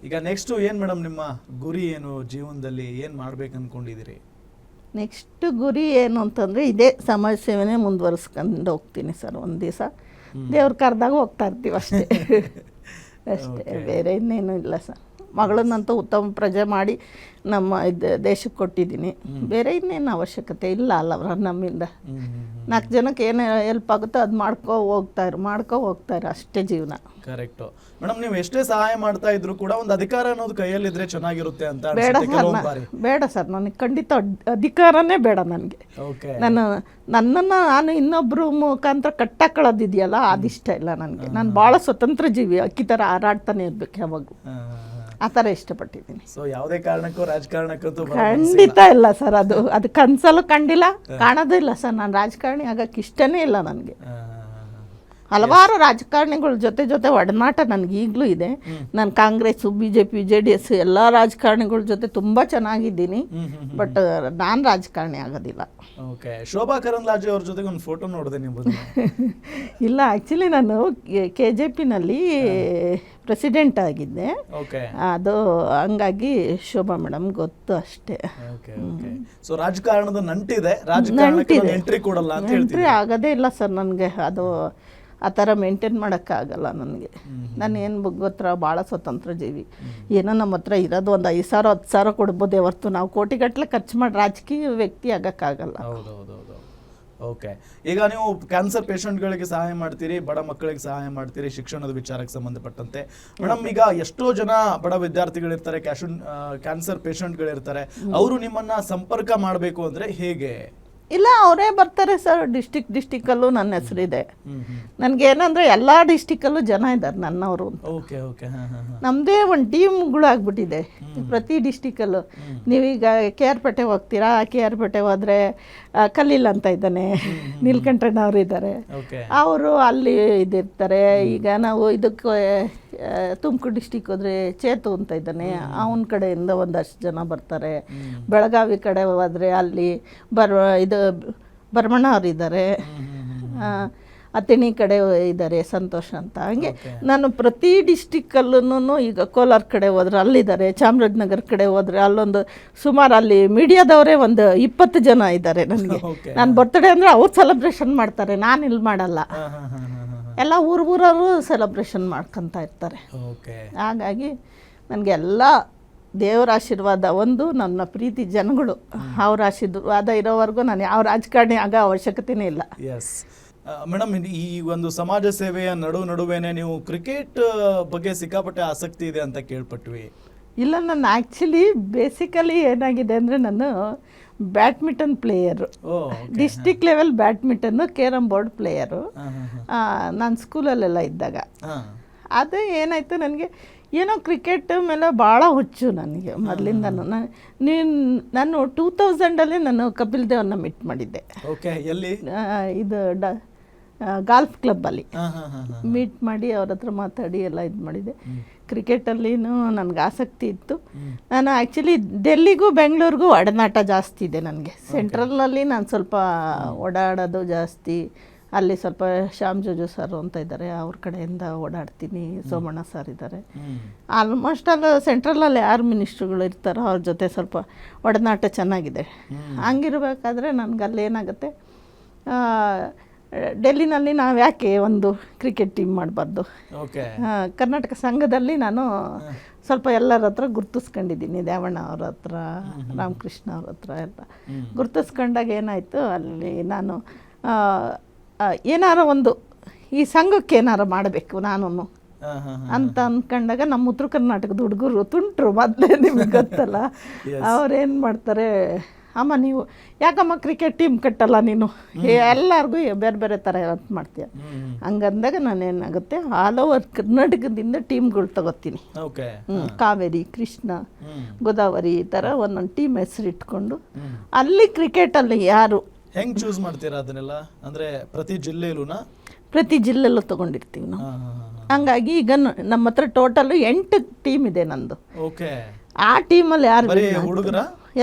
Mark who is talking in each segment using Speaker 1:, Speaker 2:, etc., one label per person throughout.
Speaker 1: ಈಗ ನೆಕ್ಸ್ಟ್ ಏನು ಮೇಡಮ್ ನಿಮ್ಮ ಗುರಿ ಏನು ಜೀವನದಲ್ಲಿ ಏನು ಮಾಡ್ಬೇಕು ಅನ್ಕೊಂಡಿದ್ದೀರಿ?
Speaker 2: ನೆಕ್ಸ್ಟ್ ಗುರಿ ಏನು ಅಂತಂದರೆ ಇದೇ ಸಮಾಜ ಸೇವೆನೇ ಮುಂದುವರಿಸ್ಕೊಂಡು ಹೋಗ್ತೀನಿ ಸರ್. ಒಂದು ದಿವಸ ದೇವ್ರ ಕರೆದಾಗ ಹೋಗ್ತಾ ಇರ್ತೀವಿ ಅಷ್ಟೇ. ಅಷ್ಟೇ, ಬೇರೆ ಇನ್ನೇನು ಇಲ್ಲ ಸರ್. ಮಗಳನ್ನಂತೂ ಉತ್ತಮ ಪ್ರಜೆ ಮಾಡಿ ನಮ್ಮ ದೇಶಕ್ಕೆ ಕೊಟ್ಟಿದ್ದೀನಿ. ಬೇರೆ ಇನ್ನೇನು ಅವಶ್ಯಕತೆ ಇಲ್ಲ ಅಲ್ಲ ನಮ್ಮಿಂದ. 4 ಜನಕ್ಕೆ ಏನು ಹೆಲ್ಪ್ ಆಗುತ್ತೋ ಅದು ಮಾಡ್ಕೊ ಹೋಗ್ತಾರೆ ಅಷ್ಟೇ ಜೀವನ.
Speaker 1: Correct madam. ನೀವು ಎಷ್ಟೇ ಸಹಾಯ ಮಾಡ್ತಾ ಇದ್ರು ಕೂಡ ಒಂದು ಅಧಿಕಾರ ಅನ್ನೋದು ಕೈಯಲ್ಲಿದ್ರೆ ಚೆನ್ನಾಗಿರುತ್ತೆ ಅಂತ
Speaker 2: ಬೇಡ ಸರ್, ನನಗೆ ಖಂಡಿತ ಅಧಿಕಾರನೇ ಬೇಡ ನನಗೆ. ನನ್ನನ್ನು ನಾನು ಇನ್ನೊಬ್ಬರು ಮುಖಾಂತರ ಕಟ್ಟಾಕೊಳ್ಳೋದಿದೆಯಲ್ಲ ಅದಿಷ್ಟ ಇಲ್ಲ ನನಗೆ. ನಾನು ಭಾಳ ಸ್ವತಂತ್ರ ಜೀವಿ, ಅಕ್ಕಿ ಥರ ಹಾರಾಡ್ತಾನೆ ಇರ್ಬೇಕು ಯಾವಾಗಲೂ, ಆ ಥರ ಇಷ್ಟಪಟ್ಟಿದ್ದೀನಿ.
Speaker 1: ಸೊ ಯಾವುದೇ ಕಾರಣಕ್ಕೂ ರಾಜಕಾರಣಕ್ಕಂತೂ
Speaker 2: ಖಂಡಿತ ಇಲ್ಲ ಸರ್. ಅದು ಕನಸಲ್ಲೂ ಕಂಡಿಲ್ಲ, ಕಾಣೋದು ಇಲ್ಲ ಸರ್. ನಾನು ರಾಜಕಾರಣಿ ಆಗೋಕ್ಕೆ ಇಷ್ಟನೇ ಇಲ್ಲ ನನಗೆ. ಹಲವಾರು ರಾಜಕಾರಣಿಗಳ ಜೊತೆ ಒಡನಾಟ ನನಗೆ ಈಗಲೂ ಇದೆ. ನಾನು ಕಾಂಗ್ರೆಸ್ಸು, BJP, JDS ಎಲ್ಲ ರಾಜಕಾರಣಿಗಳ ಜೊತೆ ತುಂಬ ಚೆನ್ನಾಗಿದ್ದೀನಿ. ಬಟ್ ನಾನು ರಾಜಕಾರಣಿ ಆಗೋದಿಲ್ಲ.
Speaker 1: ಓಕೆ. ಶೋಭಾ ಕರಂದ್ಲಾಜೆ ಅವ್ರ ಜೊತೆಗೆ ಒಂದು ಫೋಟೋ ನೋಡಿದೆ ನೀವು?
Speaker 2: ಇಲ್ಲ, ಆ್ಯಕ್ಚುಲಿ ನಾನು KJPನಲ್ಲಿ ಪ್ರೆಸಿಡೆಂಟ್ ಆಗಿದ್ದೆ. ಅದು ಹಂಗಾಗಿ ಶೋಭಾ ಮೇಡಮ್ ಗೊತ್ತು ಅಷ್ಟೇ.
Speaker 1: ಸೊ ರಾಜಕಾರಣದ ನಂಟಿದೆ, ರಾಜಕಾರಣಕ್ಕೆ ಎಂಟ್ರಿ ಕೊಡಲ್ಲ ಅಂತ ಹೇಳ್ತೀವಿ?
Speaker 2: ಎಂಟ್ರಿ ಆಗೋದೇ ಇಲ್ಲ ಸರ್ ನನಗೆ. ಅದು ಆ ಥರ ಮೇಂಟೈನ್ ಮಾಡೋಕ್ಕಾಗಲ್ಲ ನನಗೆ. ನಾನು ಏನು ಗೊತ್ತರ, ಭಾಳ ಸ್ವತಂತ್ರ ಜೀವಿ. ಏನೋ ನಮ್ಮ ಹತ್ರ ಇರೋದು ಒಂದು 5,000 10,000 ಕೊಡ್ಬೋದೇ ಹೊರ್ತು ನಾವು ಕೋಟಿಗಟ್ಟಲೆ ಖರ್ಚು ಮಾಡಿ ರಾಜಕೀಯ ವ್ಯಕ್ತಿ ಆಗೋಕ್ಕಾಗಲ್ಲ.
Speaker 1: ಓಕೆ. ಈಗ ನೀವು ಕ್ಯಾನ್ಸರ್ ಪೇಷಂಟ್ಗಳಿಗೆ ಸಹಾಯ ಮಾಡ್ತೀರಿ, ಬಡ ಮಕ್ಕಳಿಗೆ ಸಹಾಯ ಮಾಡ್ತೀರಿ, ಶಿಕ್ಷಣದ ವಿಚಾರಕ್ಕೆ ಸಂಬಂಧಪಟ್ಟಂತೆ. ಮೇಡಮ್, ಈಗ ಎಷ್ಟೋ ಜನ ಬಡ ವಿದ್ಯಾರ್ಥಿಗಳಿರ್ತಾರೆ, ಕ್ಯಾನ್ಸರ್ ಪೇಷಂಟ್ಗಳಿರ್ತಾರೆ, ಅವರು ನಿಮ್ಮನ್ನ ಸಂಪರ್ಕ ಮಾಡಬೇಕು ಅಂದರೆ ಹೇಗೆ?
Speaker 2: ಇಲ್ಲ, ಅವರೇ ಬರ್ತಾರೆ ಸರ್. ಡಿಸ್ಟಿಕ್ಕಲ್ಲೂ ನನ್ನ ಹೆಸರಿದೆ. ನನಗೇನಂದರೆ ಎಲ್ಲ ಡಿಸ್ಟಿಕ್ಕಲ್ಲೂ ಜನ ಇದ್ದಾರೆ ನನ್ನವರು ಅಂತ. ನಮ್ಮದೇ ಒಂದು ಟೀಮ್ಗಳಾಗ್ಬಿಟ್ಟಿದೆ ಪ್ರತಿ ಡಿಸ್ಟಿಕ್ಕಲ್ಲೂ. ನೀವೀಗ KR ಪೇಟೆ ಹೋಗ್ತೀರಾ, KR ಪೇಟೆ ಹೋದರೆ ಖಲೀಲ್ ಅಂತ ಇದ್ದಾನೆ, ನೀಲ್ಕಂಠಣ್ಣವ್ರು ಇದ್ದಾರೆ, ಅವರು ಅಲ್ಲಿ ಇದಿರ್ತಾರೆ. ಈಗ ನಾವು ಇದಕ್ಕೆ ತುಮಕೂರು ಡಿಸ್ಟಿಕ್ ಹೋದರೆ ಚೇತು ಅಂತ ಇದ್ದಾನೆ, ಅವನ ಕಡೆಯಿಂದ ಒಂದಷ್ಟು ಜನ ಬರ್ತಾರೆ. ಬೆಳಗಾವಿ ಕಡೆ ಹೋದರೆ ಅಲ್ಲಿ ಭರಮಣ್ಣ ಅವ್ರು ಇದ್ದಾರೆ, ಅತಿಣಿ ಕಡೆ ಇದ್ದಾರೆ ಸಂತೋಷ್ ಅಂತ. ಹಂಗೆ ನಾನು ಪ್ರತಿ ಡಿಸ್ಟಿಕ್ಕಲ್ಲೂ, ಈಗ ಕೋಲಾರ ಕಡೆ ಹೋದ್ರೆ ಅಲ್ಲಿದ್ದಾರೆ, ಚಾಮರಾಜನಗರ ಕಡೆ ಹೋದರೆ ಅಲ್ಲೊಂದು ಸುಮಾರು ಅಲ್ಲಿ ಮೀಡಿಯಾದವರೇ ಒಂದು 20 ಜನ ಇದ್ದಾರೆ ನನಗೆ. ನಾನು ಬರ್ತ್ಡೇ ಅಂದರೆ ಅವ್ರು ಸೆಲೆಬ್ರೇಷನ್ ಮಾಡ್ತಾರೆ, ನಾನು ಇಲ್ಲಿ ಮಾಡಲ್ಲ. ಎಲ್ಲ ಊರವರು ಸೆಲೆಬ್ರೇಷನ್ ಮಾಡ್ಕೊತಾ ಇರ್ತಾರೆ. ಹಾಗಾಗಿ ನನಗೆ ಎಲ್ಲ ದೇವರ ಆಶೀರ್ವಾದ ಒಂದು, ನನ್ನ ಪ್ರೀತಿ ಜನಗಳು, ಅವ್ರ ಆಶೀರ್ವಾದ ಇರೋವರೆಗೂ ನಾನು ಯಾವ ರಾಜಕಾರಣಿ ಆಗೋ ಅವಶ್ಯಕತೆನೇ ಇಲ್ಲ.
Speaker 1: ಮೇಡಮ್, ಈ ಒಂದು ಸಮಾಜ ಸೇವೆಯ ನಡುವೆನೇ ನೀವು ಕ್ರಿಕೆಟ್ ಬಗ್ಗೆ ಸಿಕ್ಕಾಪಟ್ಟೆ ಆಸಕ್ತಿ ಇದೆ ಅಂತ ಕೇಳ್ಪಟ್ವಿ.
Speaker 2: ಇಲ್ಲ, ನನ್ನ ಆ್ಯಕ್ಚುಲಿ ಬೇಸಿಕಲಿ ಏನಾಗಿದೆ ಅಂದರೆ ನಾನು badminton player, district level ಬ್ಯಾಡ್ಮಿಂಟನ್ನು, carrom board player ನಾನು ಸ್ಕೂಲಲ್ಲೆಲ್ಲ ಇದ್ದಾಗ. ಅದು ಏನಾಯಿತು, ನನಗೆ ಏನೋ ಕ್ರಿಕೆಟ್ ಮೇಲೆ ಭಾಳ ಹುಚ್ಚು ನನಗೆ ಮೊದಲಿಂದನೂ. ನಾನು 2000 ನಾನು ಕಪಿಲ್ ದೇವ್ನ ಮೀಟ್ ಮಾಡಿದ್ದೆ. ಇದು ಗಾಲ್ಫ್ ಕ್ಲಬ್ಬಲ್ಲಿ ಮೀಟ್ ಮಾಡಿ ಅವ್ರ ಹತ್ರ ಮಾತಾಡಿ ಎಲ್ಲ ಇದು ಮಾಡಿದ್ದೆ. ಕ್ರಿಕೆಟಲ್ಲಿನೂ ನನಗೆ ಆಸಕ್ತಿ ಇತ್ತು. ನಾನು ಆ್ಯಕ್ಚುಲಿ ಡೆಲ್ಲಿಗೂ ಬೆಂಗಳೂರಿಗೂ ಒಡನಾಟ ಜಾಸ್ತಿ ಇದೆ ನನಗೆ. ಸೆಂಟ್ರಲ್ನಲ್ಲಿ ನಾನು ಸ್ವಲ್ಪ ಓಡಾಡೋದು ಜಾಸ್ತಿ. ಅಲ್ಲಿ ಸ್ವಲ್ಪ ಶ್ಯಾಮ್ ಜೋಜು ಸರ್ ಅಂತ ಇದ್ದಾರೆ, ಅವ್ರ ಕಡೆಯಿಂದ ಓಡಾಡ್ತೀನಿ. ಸೋಮಣ್ಣ ಸರ್ ಇದ್ದಾರೆ. ಆಲ್ಮೋಸ್ಟ್ ಅಲ್ಲಿ ಸೆಂಟ್ರಲಲ್ಲಿ ಯಾರು ಮಿನಿಸ್ಟ್ರುಗಳು ಇರ್ತಾರೋ ಅವ್ರ ಜೊತೆ ಸ್ವಲ್ಪ ಒಡನಾಟ ಚೆನ್ನಾಗಿದೆ. ಹಂಗಿರ್ಬೇಕಾದ್ರೆ ನನಗೆ ಅಲ್ಲಿ ಏನಾಗುತ್ತೆ, ಡೆಲ್ಲಿನಲ್ಲಿ ನಾವು ಯಾಕೆ ಒಂದು ಕ್ರಿಕೆಟ್ ಟೀಮ್ ಮಾಡಬಾರ್ದು. ಕರ್ನಾಟಕ ಸಂಘದಲ್ಲಿ ನಾನು ಸ್ವಲ್ಪ ಎಲ್ಲರ ಹತ್ರ ಗುರ್ತಿಸ್ಕೊಂಡಿದ್ದೀನಿ. ದೇವಣ್ಣ ಅವ್ರ ಹತ್ರ, ರಾಮಕೃಷ್ಣ ಅವ್ರ ಹತ್ರ ಎಲ್ಲ ಗುರ್ತಿಸ್ಕೊಂಡಾಗ ಏನಾಯಿತು, ಅಲ್ಲಿ ನಾನು ಏನಾರ ಒಂದು ಈ ಸಂಘಕ್ಕೆ ಏನಾರು ಮಾಡಬೇಕು ನಾನು ಅಂತ ಅಂದ್ಕೊಂಡಾಗ ನಮ್ಮ ಉತ್ತರ ಕರ್ನಾಟಕದ ಹುಡುಗರು ತುಂಟ್ರು ಮೊದಲೇ, ನಿಮಗೆ ಗೊತ್ತಲ್ಲ, ಅವ್ರೇನು ಮಾಡ್ತಾರೆ, ಅಮ್ಮ ನೀವು ಯಾಕಮ್ಮ ಕ್ರಿಕೆಟ್ ಟೀಮ್ ಕಟ್ಟಲ್ಲ ನೀನು, ಎಲ್ಲರಿಗೂ ಬೇರೆ ಬೇರೆ ಥರ ಅಂತ ಮಾಡ್ತೀಯ. ಹಂಗಂದಾಗ ನಾನೇನಾಗುತ್ತೆ, ಆಲ್ ಓವರ್ ಕರ್ನಾಟಕದಿಂದ ಟೀಮ್ಗಳು ತಗೋತೀನಿ. ಕಾವೇರಿ, ಕೃಷ್ಣ, ಗೋದಾವರಿ ಈ ಥರ ಒಂದೊಂದು ಟೀಮ್ ಹೆಸರಿಟ್ಕೊಂಡು ಅಲ್ಲಿ ಕ್ರಿಕೆಟಲ್ಲಿ ಯಾರು
Speaker 1: ಹೆಂಗ್ ಚೂಸ್ ಮಾಡ್ತೀರಾ ಅದನ್ನೆಲ್ಲ? ಅಂದ್ರೆ
Speaker 2: ಪ್ರತಿ ಜಿಲ್ಲೆಲ್ಲೂ ತಗೊಂಡಿರ್ತೀವಿ ನಾವು. ಹಂಗಾಗಿ ಈಗ ನಮ್ಮ ಹತ್ರ ಟೋಟಲ್ 8 ಟೀಮ್ ಇದೆ ನಂದು. ಆ ಟೀಮಲ್ಲಿ ಯಾರು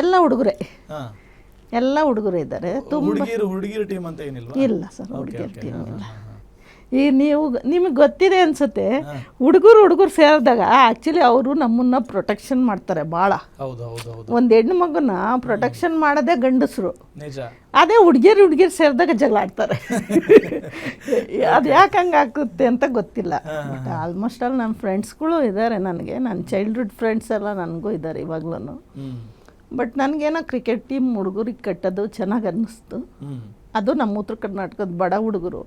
Speaker 2: ಎಲ್ಲ ಹುಡುಗರೇ, ಎಲ್ಲ ಹುಡುಗರು ಇದ್ದಾರೆ.
Speaker 1: ಹುಡುಗಿಯರ ಟೀಮ್ ಅಂತ ಏನಿಲ್ಲ?
Speaker 2: ಇಲ್ಲ ಸರ್, ಹುಡುಗಿಯರ ಟೀಮ್ ಇಲ್ಲ. ಈ ನಿಮಗೆ ಗೊತ್ತಿದೆ ಅನ್ಸುತ್ತೆ, ಹುಡುಗರು ಸೇರಿದಾಗ ಆ್ಯಕ್ಚುಲಿ ಅವರು ನಮ್ಮನ್ನ ಪ್ರೊಟೆಕ್ಷನ್ ಮಾಡ್ತಾರೆ ಭಾಳ.
Speaker 1: ಹೌದು ಹೌದು ಹೌದು,
Speaker 2: ಒಂದು ಹೆಣ್ಣು ಮಗುನ ಪ್ರೊಟೆಕ್ಷನ್ ಮಾಡೋದೇ ಗಂಡಸರು.
Speaker 1: ನಿಜ.
Speaker 2: ಅದೇ ಹುಡುಗಿಯರು ಸೇರಿದಾಗ ಜಗಳ ಆಡ್ತಾರೆ. ಅದು ಯಾಕೆ ಹಂಗೆ ಆಗುತ್ತೆ ಅಂತ ಗೊತ್ತಿಲ್ಲ. ಬಟ್ ಆಲ್ಮೋಸ್ಟ್ ಆಲ್ ನನ್ನ ಫ್ರೆಂಡ್ಸ್ಗಳು ಇದ್ದಾರೆ ನನಗೆ, ನನ್ನ ಚೈಲ್ಡ್ಹುಡ್ ಫ್ರೆಂಡ್ಸ್ ಎಲ್ಲ ನನಗೂ ಇದ್ದಾರೆ ಇವಾಗ್ಲೂ. ಬಟ್ ನನಗೇನೋ ಕ್ರಿಕೆಟ್ ಟೀಮ್ ಹುಡುಗರಿಗೆ ಕಟ್ಟೋದು ಚೆನ್ನಾಗಿ ಅನ್ನಿಸ್ತು. ಅದು ನಮ್ಮ ಉತ್ತರ ಕರ್ನಾಟಕದ ಬಡ ಹುಡುಗರು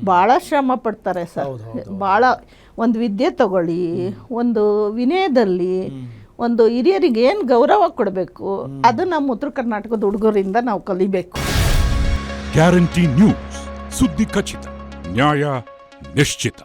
Speaker 2: ಭಾಳ ಶ್ರಮ ಪಡ್ತಾರೆ ಸರ್. ಭಾಳ ಒಂದು ವಿದ್ಯೆ ತಗೊಳ್ಳಿ, ಒಂದು ವಿನಯದಲ್ಲಿ ಒಂದು ಹಿರಿಯರಿಗೆ ಏನು ಗೌರವ ಕೊಡಬೇಕು, ಅದು ನಮ್ಮ ಉತ್ತರ ಕರ್ನಾಟಕದ ಹುಡುಗರಿಂದ ನಾವು ಕಲಿಬೇಕು.
Speaker 3: ಗ್ಯಾರಂಟಿ ನ್ಯೂಸ್, ಸುದ್ದಿ ಖಚಿತ, ನ್ಯಾಯ ನಿಶ್ಚಿತ.